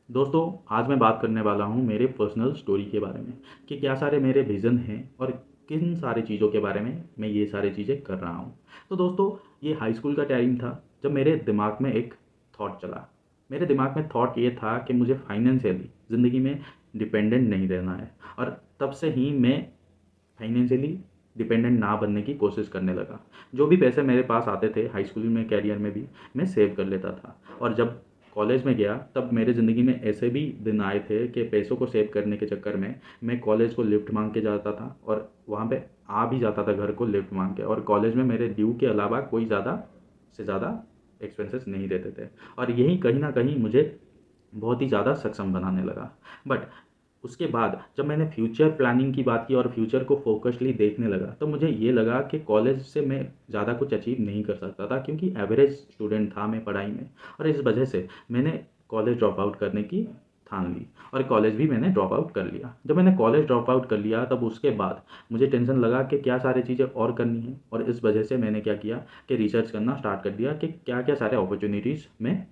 दोस्तों, आज मैं बात करने वाला हूँ मेरे पर्सनल स्टोरी के बारे में कि क्या सारे मेरे विज़न हैं और किन सारी चीज़ों के बारे में मैं ये सारी चीज़ें कर रहा हूँ। तो दोस्तों, ये हाई स्कूल का टाइम था जब मेरे दिमाग में एक थॉट चला। मेरे दिमाग में थॉट ये था कि मुझे फाइनेंशियली ज़िंदगी में डिपेंडेंट नहीं रहना है, और तब से ही मैं फाइनेंशियली डिपेंडेंट ना बनने की कोशिश करने लगा। जो भी पैसे मेरे पास आते थे हाई स्कूल में, कैरियर में भी, मैं सेव कर लेता था। और जब कॉलेज में गया तब मेरे ज़िंदगी में ऐसे भी दिन आए थे कि पैसों को सेव करने के चक्कर में मैं कॉलेज को लिफ्ट मांग के जाता था, और वहाँ पे आ भी जाता था घर को लिफ्ट मांग के, और कॉलेज में मेरे ड्यू के अलावा कोई ज़्यादा से ज़्यादा एक्सपेंसेस नहीं रहते थे। और यही कहीं ना कहीं मुझे बहुत ही ज़्यादा सक्षम बनाने लगा। बट उसके बाद जब मैंने फ्यूचर प्लानिंग की बात की और फ्यूचर को फोकसली देखने लगा, तो मुझे ये लगा कि कॉलेज से मैं ज़्यादा कुछ अचीव नहीं कर सकता था, क्योंकि एवरेज स्टूडेंट था मैं पढ़ाई में। और इस वजह से मैंने कॉलेज ड्रॉप आउट करने की ठान ली, और कॉलेज भी मैंने ड्रॉप आउट कर लिया। जब मैंने कॉलेज ड्रॉप आउट कर लिया तब उसके बाद मुझे टेंशन लगा कि क्या सारी चीज़ें और करनी है, और इस वजह से मैंने क्या किया कि रिसर्च करना स्टार्ट कर दिया कि क्या क्या सारे अपॉर्चुनिटीज़ में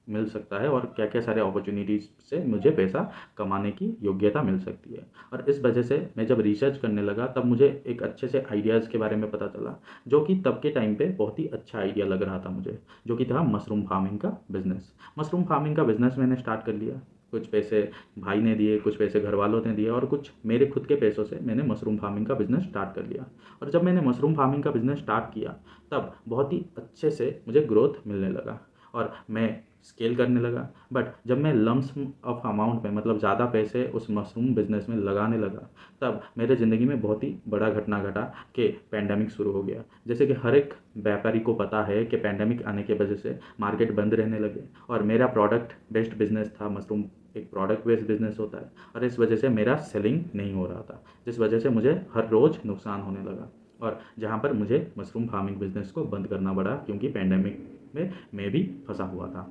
मिल सकता है, और क्या क्या सारे अपॉर्चुनिटीज़ से मुझे पैसा कमाने की योग्यता मिल सकती है। और इस वजह से मैं जब रिसर्च करने लगा तब मुझे एक अच्छे से आइडियाज़ के बारे में पता चला, जो कि तब के टाइम पे बहुत ही अच्छा आइडिया लग रहा था मुझे, जो कि था मशरूम फार्मिंग का बिज़नेस। मशरूम फार्मिंग का बिज़नेस मैंने स्टार्ट कर लिया। कुछ पैसे भाई ने दिए, कुछ पैसे घर वालों ने दिए, और कुछ मेरे खुद के पैसों से मैंने मशरूम फार्मिंग का बिज़नेस स्टार्ट कर लिया। और जब मैंने मशरूम फार्मिंग का बिज़नेस स्टार्ट किया तब बहुत ही अच्छे से मुझे ग्रोथ मिलने लगा, और मैं स्केल करने लगा। बट जब मैं लम्स ऑफ अमाउंट में, मतलब ज़्यादा पैसे उस मशरूम बिजनेस में लगाने लगा, तब मेरे ज़िंदगी में बहुत ही बड़ा घटना घटा कि पैंडमिक शुरू हो गया। जैसे कि हर एक व्यापारी को पता है कि पैंडमिक आने के वजह से मार्केट बंद रहने लगे, और मेरा प्रोडक्ट बेस्ड बिजनेस था। मशरूम एक प्रोडक्ट बेस्ड बिजनेस होता है, और इस वजह से मेरा सेलिंग नहीं हो रहा था, जिस वजह से मुझे हर रोज़ नुकसान होने लगा। और जहाँ पर मुझे मशरूम फार्मिंग बिजनेस को बंद करना पड़ा, क्योंकि पैंडमिक में मैं भी फंसा हुआ था।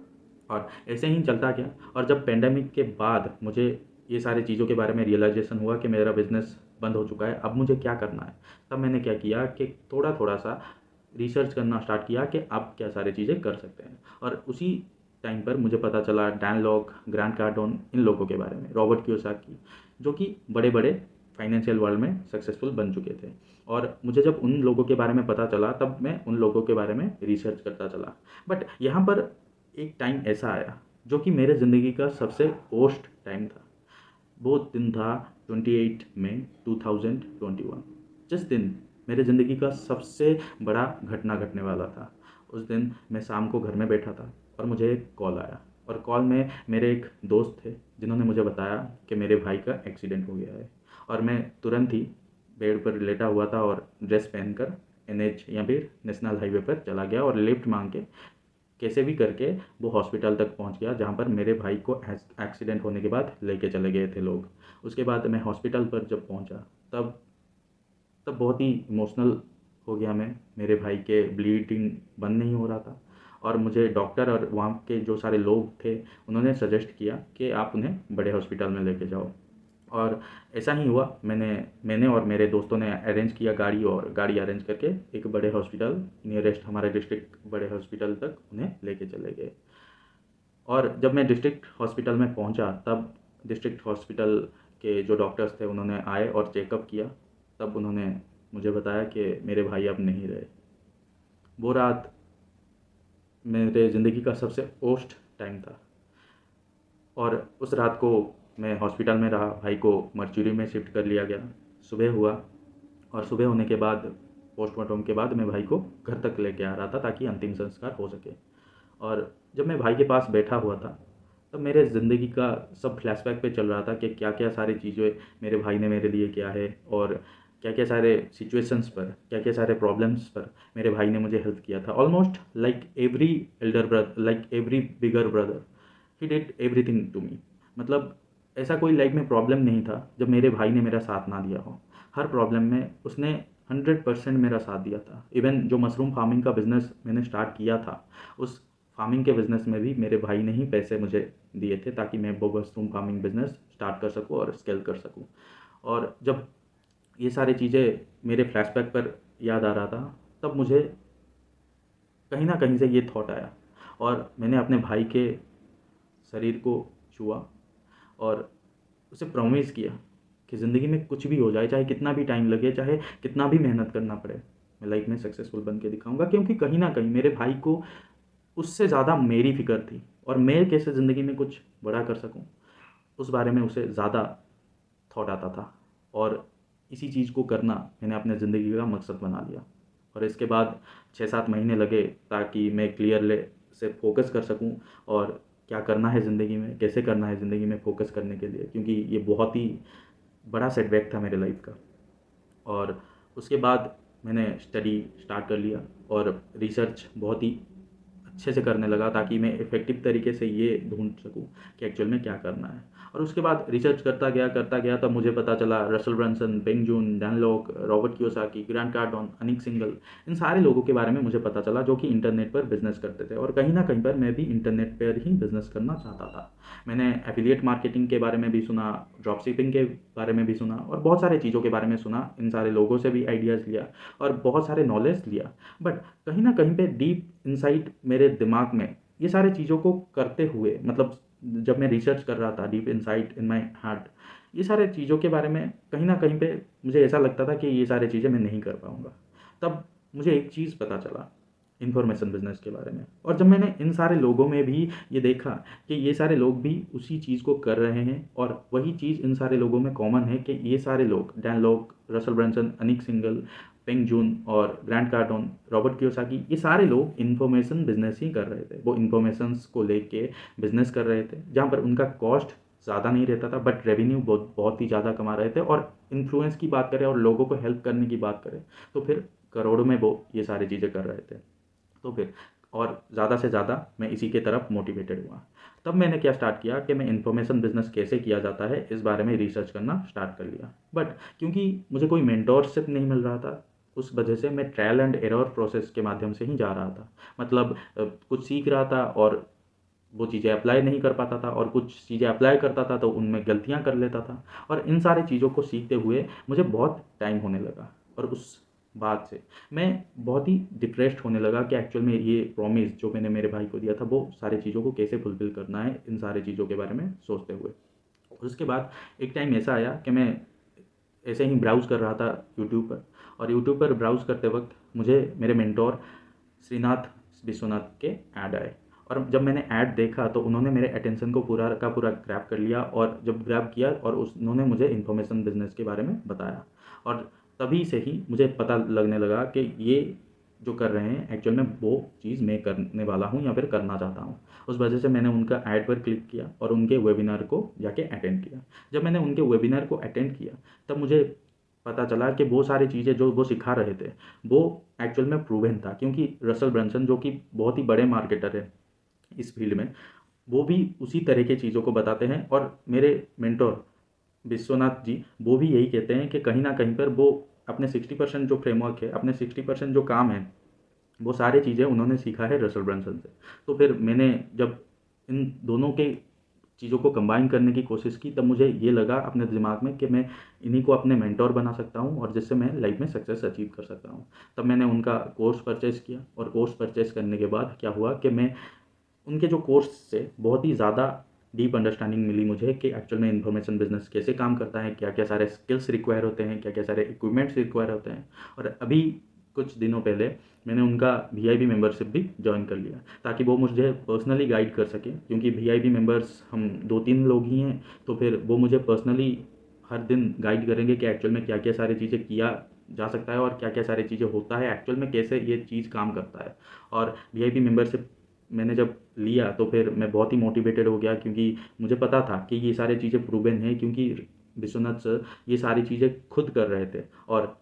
और ऐसे ही चलता गया। और जब पेंडेमिक के बाद मुझे ये सारी चीज़ों के बारे में रियलाइजेशन हुआ कि मेरा बिज़नेस बंद हो चुका है, अब मुझे क्या करना है, तब मैंने क्या किया कि थोड़ा थोड़ा सा रिसर्च करना स्टार्ट किया कि आप क्या सारी चीज़ें कर सकते हैं। और उसी टाइम पर मुझे पता चला डैन लॉक, ग्रांट कार्डोन, इन लोगों के बारे में, रॉबर्ट कियोसाकी, जो कि बड़े बड़े फाइनेंशियल वर्ल्ड में सक्सेसफुल बन चुके थे। और मुझे जब उन लोगों के बारे में पता चला तब मैं उन लोगों के बारे में रिसर्च करता चला। बट यहाँ पर एक टाइम ऐसा आया जो कि मेरे ज़िंदगी का सबसे वर्स्ट टाइम था। वो दिन था 28 मई 2021। जिस दिन मेरे ज़िंदगी का सबसे बड़ा घटना घटने वाला था। उस दिन मैं शाम को घर में बैठा था और मुझे एक कॉल आया, और कॉल में मेरे एक दोस्त थे जिन्होंने मुझे बताया कि मेरे भाई का एक्सीडेंट हो गया है। और मैं तुरंत ही बेड पर लेटा हुआ था और ड्रेस पहनकर NH या फिर नेशनल हाईवे पर चला गया, और लिफ्ट मांग के कैसे भी करके वो हॉस्पिटल तक पहुंच गया, जहां पर मेरे भाई को एक्सीडेंट होने के बाद लेके चले गए थे लोग। उसके बाद मैं हॉस्पिटल पर जब पहुंचा तब तब बहुत ही इमोशनल हो गया मैं। मेरे भाई के ब्लीडिंग बंद नहीं हो रहा था, और मुझे डॉक्टर और वहाँ के जो सारे लोग थे उन्होंने सजेस्ट किया कि आप उन्हें बड़े हॉस्पिटल में लेके जाओ। और ऐसा ही हुआ। मैंने मैंने और मेरे दोस्तों ने अरेंज किया गाड़ी, और गाड़ी अरेंज करके एक बड़े हॉस्पिटल, नियरेस्ट हमारे डिस्ट्रिक्ट बड़े हॉस्पिटल तक उन्हें लेके चले गए। और जब मैं डिस्ट्रिक्ट हॉस्पिटल में पहुंचा तब डिस्ट्रिक्ट हॉस्पिटल के जो डॉक्टर्स थे उन्होंने आए और चेकअप किया। तब उन्होंने मुझे बताया कि मेरे भाई अब नहीं रहे। वो रात मेरे ज़िंदगी का सबसे वर्स्ट टाइम था। और उस रात को मैं हॉस्पिटल में रहा, भाई को मर्चुरी में शिफ्ट कर लिया गया। सुबह हुआ, और सुबह होने के बाद पोस्टमार्टम के बाद मैं भाई को घर तक लेके आ रहा था ताकि अंतिम संस्कार हो सके। और जब मैं भाई के पास बैठा हुआ था तब मेरे ज़िंदगी का सब फ्लैशबैक पे चल रहा था कि क्या क्या सारी चीज़ें मेरे भाई ने मेरे लिए किया है, और क्या क्या सारे सिचुएशंस पर, क्या क्या सारे प्रॉब्लम्स पर मेरे भाई ने मुझे हेल्प किया था। Almost like every elder brother, like every bigger brother, he did everything to me. मतलब ऐसा कोई लाइफ में प्रॉब्लम नहीं था जब मेरे भाई ने मेरा साथ ना दिया हो। हर प्रॉब्लम में उसने 100% मेरा साथ दिया था। इवन जो मशरूम फार्मिंग का बिज़नेस मैंने स्टार्ट किया था, उस फार्मिंग के बिज़नेस में भी मेरे भाई ने ही पैसे मुझे दिए थे ताकि मैं वो मशरूम फार्मिंग बिज़नेस स्टार्ट कर सकूँ और स्केल कर सकूँ। और जब ये सारी चीज़ें मेरे फ्लैशबैक पर याद आ रहा था, तब मुझे कहीं ना कहीं से ये थॉट आया, और मैंने अपने भाई के शरीर को छुआ और उसे प्रॉमिस किया कि ज़िंदगी में कुछ भी हो जाए, चाहे कितना भी टाइम लगे, चाहे कितना भी मेहनत करना पड़े, मैं लाइफ में सक्सेसफुल बन के दिखाऊंगा। क्योंकि कहीं ना कहीं मेरे भाई को उससे ज़्यादा मेरी फ़िक्र थी और मैं कैसे ज़िंदगी में कुछ बड़ा कर सकूं, उस बारे में उसे ज़्यादा थॉट आता था। और इसी चीज़ को करना मैंने अपने ज़िंदगी का मकसद बना लिया। और इसके बाद 6-7 महीने लगे ताकि मैं क्लियरली से फोकस कर सकूं और क्या करना है ज़िंदगी में, कैसे करना है ज़िंदगी में फोकस करने के लिए, क्योंकि ये बहुत ही बड़ा सेटबैक था मेरे लाइफ का। और उसके बाद मैंने स्टडी स्टार्ट कर लिया और रिसर्च बहुत ही अच्छे से करने लगा ताकि मैं इफ़ेक्टिव तरीके से ये ढूंढ सकूं कि एक्चुअल में क्या करना है। और उसके बाद रिसर्च करता गया तब मुझे पता चला Russell Brunson, Peng Joon, Dan Lok, Robert Kiyosaki, Grant Cardone, Anik Singal, इन सारे लोगों के बारे में मुझे पता चला जो कि इंटरनेट पर बिजनेस करते थे। और कहीं ना कहीं पर मैं भी इंटरनेट पर ही बिजनेस करना चाहता था। मैंने एफिलिएट मार्केटिंग के बारे में भी सुना, ड्रॉप शिपिंग के बारे में भी सुना और बहुत सारे चीज़ों के बारे में सुना। इन सारे लोगों से भी आइडियाज़ लिया और बहुत सारे नॉलेज लिया। बट कहीं ना कहीं पे डीप इनसाइट मेरे दिमाग में ये सारी चीज़ों को करते हुए, मतलब जब मैं रिसर्च कर रहा था, deep insight in my heart, ये सारे चीज़ों के बारे में कहीं ना कहीं पे मुझे ऐसा लगता था कि ये सारी चीज़ें मैं नहीं कर पाऊँगा। तब मुझे एक चीज़ पता चला इन्फॉर्मेशन बिजनेस के बारे में। और जब मैंने इन सारे लोगों में भी ये देखा कि ये सारे लोग भी उसी चीज़ को कर रहे हैं और वही चीज़ इन सारे लोगों में कॉमन है कि ये सारे लोग, Dan Lok, Russell Brunson, Anik Singal, Peng Joon और ग्रांट कार्डोन, रॉबर्ट कियोसाकी, ये सारे लोग इन्फॉर्मेशन बिजनेस ही कर रहे थे। वो इन्फॉर्मेशंस को लेके बिजनेस कर रहे थे जहाँ पर उनका कॉस्ट ज़्यादा नहीं रहता था बट रेवेन्यू बहुत बहुत ही ज़्यादा कमा रहे थे। और इन्फ्लुएंस की बात करें और लोगों को हेल्प करने की बात करें तो फिर करोड़ों में वो ये सारी चीज़ें कर रहे थे। तो फिर और ज़्यादा से ज़्यादा मैं इसी के तरफ मोटिवेटेड हुआ। तब मैंने क्या स्टार्ट किया कि मैं इन्फॉर्मेशन बिजनेस कैसे किया जाता है इस बारे में रिसर्च करना स्टार्ट कर लिया। बट क्योंकि मुझे कोई मेंटोरशिप नहीं मिल रहा था, उस वजह से मैं ट्रायल एंड एरर प्रोसेस के माध्यम से ही जा रहा था। मतलब कुछ सीख रहा था और वो चीज़ें अप्लाई नहीं कर पाता था और कुछ चीज़ें अप्लाई करता था तो उनमें गलतियाँ कर लेता था। और इन सारी चीज़ों को सीखते हुए मुझे बहुत टाइम होने लगा और उस बाद से मैं बहुत ही डिप्रेस्ड होने लगा कि एक्चुअल में ये प्रॉमिस जो मैंने मेरे भाई को दिया था वो सारी चीज़ों को कैसे फुलफिल करना है, इन सारी चीज़ों के बारे में सोचते हुए। उसके बाद एक टाइम ऐसा आया कि मैं ऐसे ही ब्राउज़ कर रहा था यूट्यूब पर। और यूट्यूब पर ब्राउज़ करते वक्त मुझे मेरे मेंटोर श्रीनाथ विश्वनाथ के ऐड आए। और जब मैंने ऐड देखा तो उन्होंने मेरे अटेंशन को पूरा का पूरा ग्रैब कर लिया। और जब ग्रैब किया और उन्होंने मुझे इन्फॉर्मेशन बिजनेस के बारे में बताया और तभी से ही मुझे पता लगने लगा कि ये जो कर रहे हैं एक्चुअल में वो चीज़ मैं करने वाला हूँ या फिर करना चाहता हूँ। उस वजह से मैंने उनका ऐड पर क्लिक किया और उनके वेबिनार को जाके अटेंड किया। जब मैंने उनके वेबिनार को अटेंड किया तब मुझे पता चला कि वो सारी चीज़ें जो वो सिखा रहे थे वो एक्चुअल में प्रूवन था। क्योंकि रसल ब्रंसन जो कि बहुत ही बड़े मार्केटर है इस फील्ड में, वो भी उसी तरह की चीज़ों को बताते हैं। और मेरे मेंटोर विश्वनाथ जी वो भी यही कहते हैं कि कहीं ना कहीं पर वो अपने 60% जो फ्रेमवर्क है, अपने 60% जो काम है, वो सारी चीज़ें उन्होंने सीखा है रसल ब्रंसन से। तो फिर मैंने जब इन दोनों के चीज़ों को कंबाइन करने की कोशिश की तब मुझे ये लगा अपने दिमाग में कि मैं इन्हीं को अपने मेंटोर बना सकता हूँ और जिससे मैं लाइफ में सक्सेस अचीव कर सकता हूँ। तब मैंने उनका कोर्स परचेज़ किया और कोर्स परचेज़ करने के बाद क्या हुआ कि मैं उनके जो कोर्स से बहुत ही ज़्यादा डीप अंडरस्टैंडिंग मिली मुझे कि एक्चुअल में इन्फॉर्मेशन बिजनेस कैसे काम करता है, क्या क्या सारे स्किल्स रिक्वायर होते हैं, क्या क्या सारे इक्विपमेंट्स रिक्वायर होते हैं। और अभी कुछ दिनों पहले मैंने उनका वीआईपी मेंबरशिप भी ज्वाइन कर लिया ताकि वो मुझे पर्सनली गाइड कर सकें। क्योंकि वीआईपी मेंबर्स हम 2-3 लोग ही हैं, तो फिर वो मुझे पर्सनली हर दिन गाइड करेंगे कि एक्चुअल में क्या क्या सारी चीज़ें किया जा सकता है और क्या क्या सारी चीज़ें होता है, एक्चुअल में कैसे ये चीज़ काम करता है। और वीआईपी मेंबरशिप मैंने जब लिया तो फिर मैं बहुत ही मोटिवेटेड हो गया क्योंकि मुझे पता था कि ये सारी चीज़ें प्रूवन हैं। क्योंकि विश्वनाथ सर ये सारी चीज़ें खुद कर रहे थे और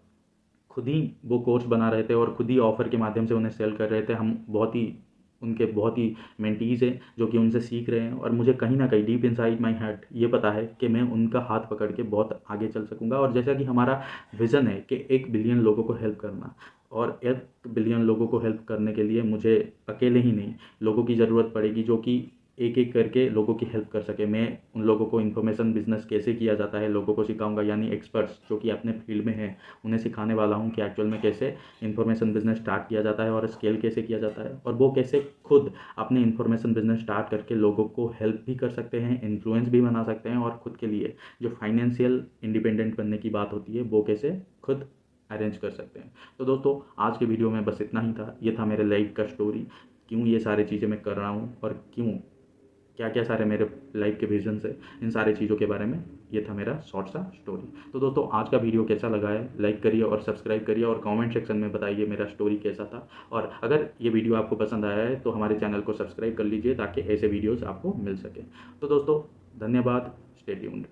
खुद ही वो कोर्स बना रहे थे और खुद ही ऑफ़र के माध्यम से उन्हें सेल कर रहे थे। हम बहुत ही उनके बहुत ही मेंटीज़ हैं जो कि उनसे सीख रहे हैं। और मुझे कहीं न कहीं डीप इनसाइड माय हार्ट ये पता है कि मैं उनका हाथ पकड़ के बहुत आगे चल सकूँगा। और जैसा कि हमारा विज़न है कि 1 बिलियन लोगों को हेल्प करना, और 1 बिलियन लोगों को हेल्प करने के लिए मुझे अकेले ही नहीं, लोगों की ज़रूरत पड़ेगी जो कि एक एक करके लोगों की हेल्प कर सके। मैं उन लोगों को इन्फॉर्मेशन बिजनेस कैसे किया जाता है लोगों को सिखाऊंगा, यानी एक्सपर्ट्स जो कि अपने फील्ड में हैं उन्हें सिखाने वाला हूँ कि एक्चुअल में कैसे इन्फॉर्मेशन बिजनेस स्टार्ट किया जाता है और स्केल कैसे किया जाता है, और वो कैसे खुद अपने इन्फॉर्मेशन बिजनेस स्टार्ट करके लोगों को हेल्प भी कर सकते हैं, इन्फ्लुएंस भी बना सकते हैं, और खुद के लिए जो फाइनेंशियल इंडिपेंडेंट बनने की बात होती है वो कैसे खुद अरेंज कर सकते हैं। तो दोस्तों आज के वीडियो में बस इतना ही था। ये था मेरे लाइफ का स्टोरी, क्यों ये सारी चीज़ें मैं कर रहा हूँ और क्यों क्या क्या सारे मेरे लाइफ के विजन है, इन सारी चीज़ों के बारे में ये था मेरा शॉर्ट सा स्टोरी। तो दोस्तों आज का वीडियो कैसा लगा है लाइक करिए और सब्सक्राइब करिए और कमेंट सेक्शन में बताइए मेरा स्टोरी कैसा था, और अगर ये वीडियो आपको पसंद आया है तो हमारे चैनल को सब्सक्राइब कर लीजिए ताकि ऐसे वीडियोज़ आपको मिल सके। तो दोस्तों धन्यवाद, स्टे ट्यून्ड।